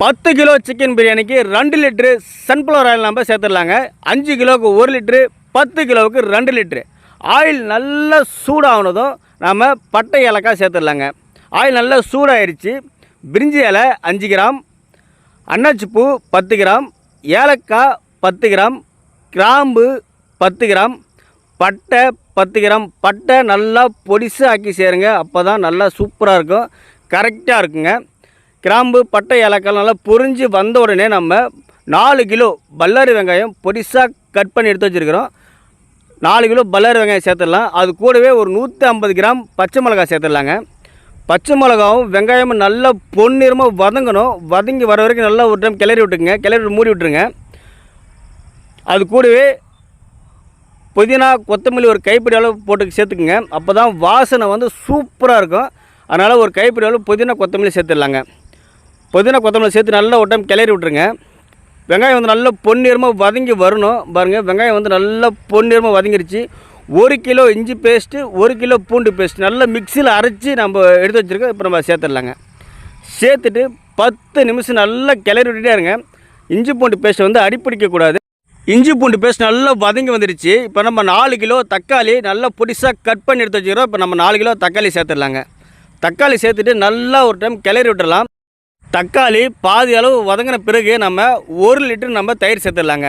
10 kilo chicken பிரியாணிக்கு 2 litre sunflower oil நம்ம சேர்த்துடலாங்க. 5 கிலோவுக்கு 1 லிட்ரு, 10 கிலோவுக்கு 2 லிட்ரு. ஆயில் நல்லா சூடாகனதும் நம்ம பட்டை ஏலக்காய் சேர்த்துடலாங்க. ஆயில் நல்லா சூடாகிடுச்சு. பிரிஞ்சி இலை 5 கிராம், அன்னாச்சிப்பூ 10 கிராம், ஏலக்காய் 10 கிராம், கிராம்பு 10 கிராம், பட்டை 10 கிராம். பட்டை நல்லா பொடிசாக ஆக்கி சேருங்க. அப்போ தான் நல்லா சூப்பராக இருக்கும், கரெக்டாக இருக்குங்க. கிராம்பு, பட்டை, ஏலக்காய் நல்லா பொரிஞ்சு வந்த உடனே நம்ம 4 கிலோ பல்லாரி வெங்காயம் பொடிசாக கட் பண்ணி எடுத்து வச்சுருக்கிறோம். 4 கிலோ பல்லாரி வெங்காயம் சேர்த்துடலாம். அது கூடவே ஒரு 150 கிராம் பச்சை மிளகாய் சேர்த்துடலாங்க. பச்சை மிளகாவும் வெங்காயமும் நல்லா பொன்னிறமாக வதங்கணும். வதங்கி வர வரைக்கும் நல்லா ஒரு டைம் கிளறி விட்டுருங்க. கிளறி மூடி விட்டுருங்க. அது கூடவே புதினா, கொத்தமல்லி ஒரு கைப்பிடி அளவு போட்டு சேர்த்துக்குங்க. அப்போ தான் வாசனை வந்து சூப்பராக இருக்கும். அதனால் ஒரு கைப்பிடி அளவு புதினா, கொத்தமல்லி சேர்த்துடலாங்க. புதினா, கொத்தமல்லி சேர்த்து நல்லா ஒரு டைம் கிளறி விட்டுருங்க. வெங்காயம் வந்து நல்லா பொன்னிறமாக வதங்கி வரணும். பாருங்கள், வெங்காயம் வந்து நல்லா பொன்னிறமாக வதங்கிருச்சு. 1 கிலோ இஞ்சி பேஸ்ட்டு, 1 கிலோ பூண்டு பேஸ்ட் நல்லா மிக்சியில் அரைச்சி நம்ம எடுத்து வச்சுருக்கோம். இப்போ நம்ம சேர்த்துடலாங்க. சேர்த்துட்டு 10 நிமிஷம் நல்லா கிளறி விட்டுட்டே இருங்க. இஞ்சி பூண்டு பேஸ்ட் வந்து அடிப்பிடிக்கக்கூடாது. இஞ்சி பூண்டு பேஸ்ட் நல்லா வதங்கி வந்துடுச்சு. இப்போ நம்ம 4 கிலோ தக்காளி நல்லா பொடிசாக கட் பண்ணி எடுத்து வச்சுக்கிறோம். இப்போ நம்ம 4 கிலோ தக்காளி சேர்த்துடலாங்க. தக்காளி சேர்த்துட்டு நல்லா ஒரு டைம் கிளறி விட்டுடலாம். தக்காளி பாதி அளவு வதங்கின பிறகு நம்ம 1 லிட்டர் நம்ம தயிர் சேர்த்துடலாங்க.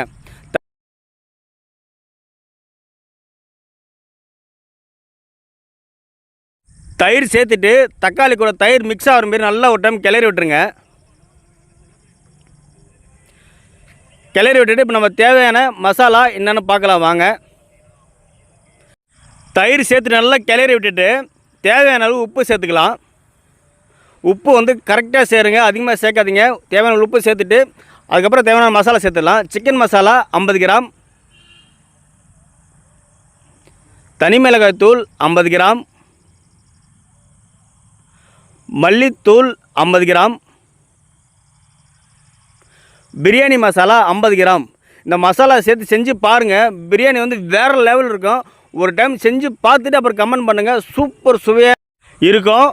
தயிர் சேர்த்துட்டு தக்காளி கூட தயிர் மிக்ஸ் ஆகிற மாரி நல்லா ஒரு டைம் கிளறி விட்டுருங்க. கிளறி விட்டுட்டு இப்போ நம்ம தேவையான மசாலா என்னென்னு பார்க்கலாம் வாங்க. தயிர் சேர்த்து நல்லா கிளறி விட்டுட்டு தேவையான அளவு உப்பு சேர்த்துக்கலாம். உப்பு வந்து கரெக்டாக சேருங்க, அதிகமாக சேர்க்காதீங்க. தேவையான உப்பு சேர்த்துட்டு அதுக்கப்புறம் தேவையான மசாலா சேர்த்துடலாம். சிக்கன் மசாலா 50 கிராம், தனி மிளகாய் தூள் 50 கிராம், மல்லித்தூள் 50 கிராம், பிரியாணி மசாலா 50 கிராம். இந்த மசாலா சேர்த்து செஞ்சு பாருங்கள். பிரியாணி வந்து வேறு லெவல் இருக்கும். ஒரு டைம் செஞ்சு பார்த்துட்டு அப்புறம் கமெண்ட் பண்ணுங்கள். சூப்பர் சுவையாக இருக்கும்.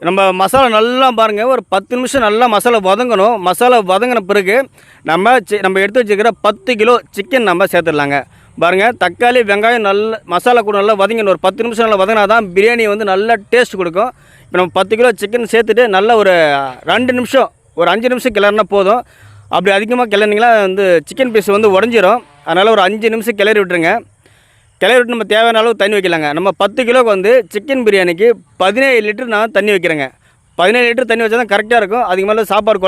நம்ம மசாலா நல்லா பாருங்கள், ஒரு 10 நிமிஷம் நல்லா மசாலா வதங்கணும். மசாலா வதங்கின பிறகு நம்ம எடுத்து வச்சுக்கிற 10 கிலோ சிக்கன் நம்ம சேர்த்துடலாங்க. பாருங்கள், தக்காளி வெங்காயம் நல்லா மசாலா கூட நல்லா வதங்கணும். ஒரு 10 நிமிஷம் நல்லா வதங்கினா தான் பிரியாணி வந்து நல்லா டேஸ்ட் கொடுக்கும். இப்போ நம்ம 10 கிலோ சிக்கன் சேர்த்துட்டு நல்லா ஒரு 2 நிமிஷம், ஒரு 5 நிமிஷம் கிளறினா போதும். அப்படி அதிகமாக கிளறினீங்களா வந்து சிக்கன் பீஸ் வந்து உடஞ்சிரும். அதனால் ஒரு 5 நிமிஷம் கிளறி விட்டுருங்க. கிளறி விட்டு நம்ம தேவையான அளவு தண்ணி வைக்கலாங்க. நம்ம 10 கிலோக்கு வந்து சிக்கன் பிரியாணிக்கு 17 லிட்டர் நான் தண்ணி வைக்கிறேங்க. 17 லிட்டர் தண்ணி வச்சா தான் கரெக்டாக இருக்கும். அதுக்கு மேலே சாப்பாடு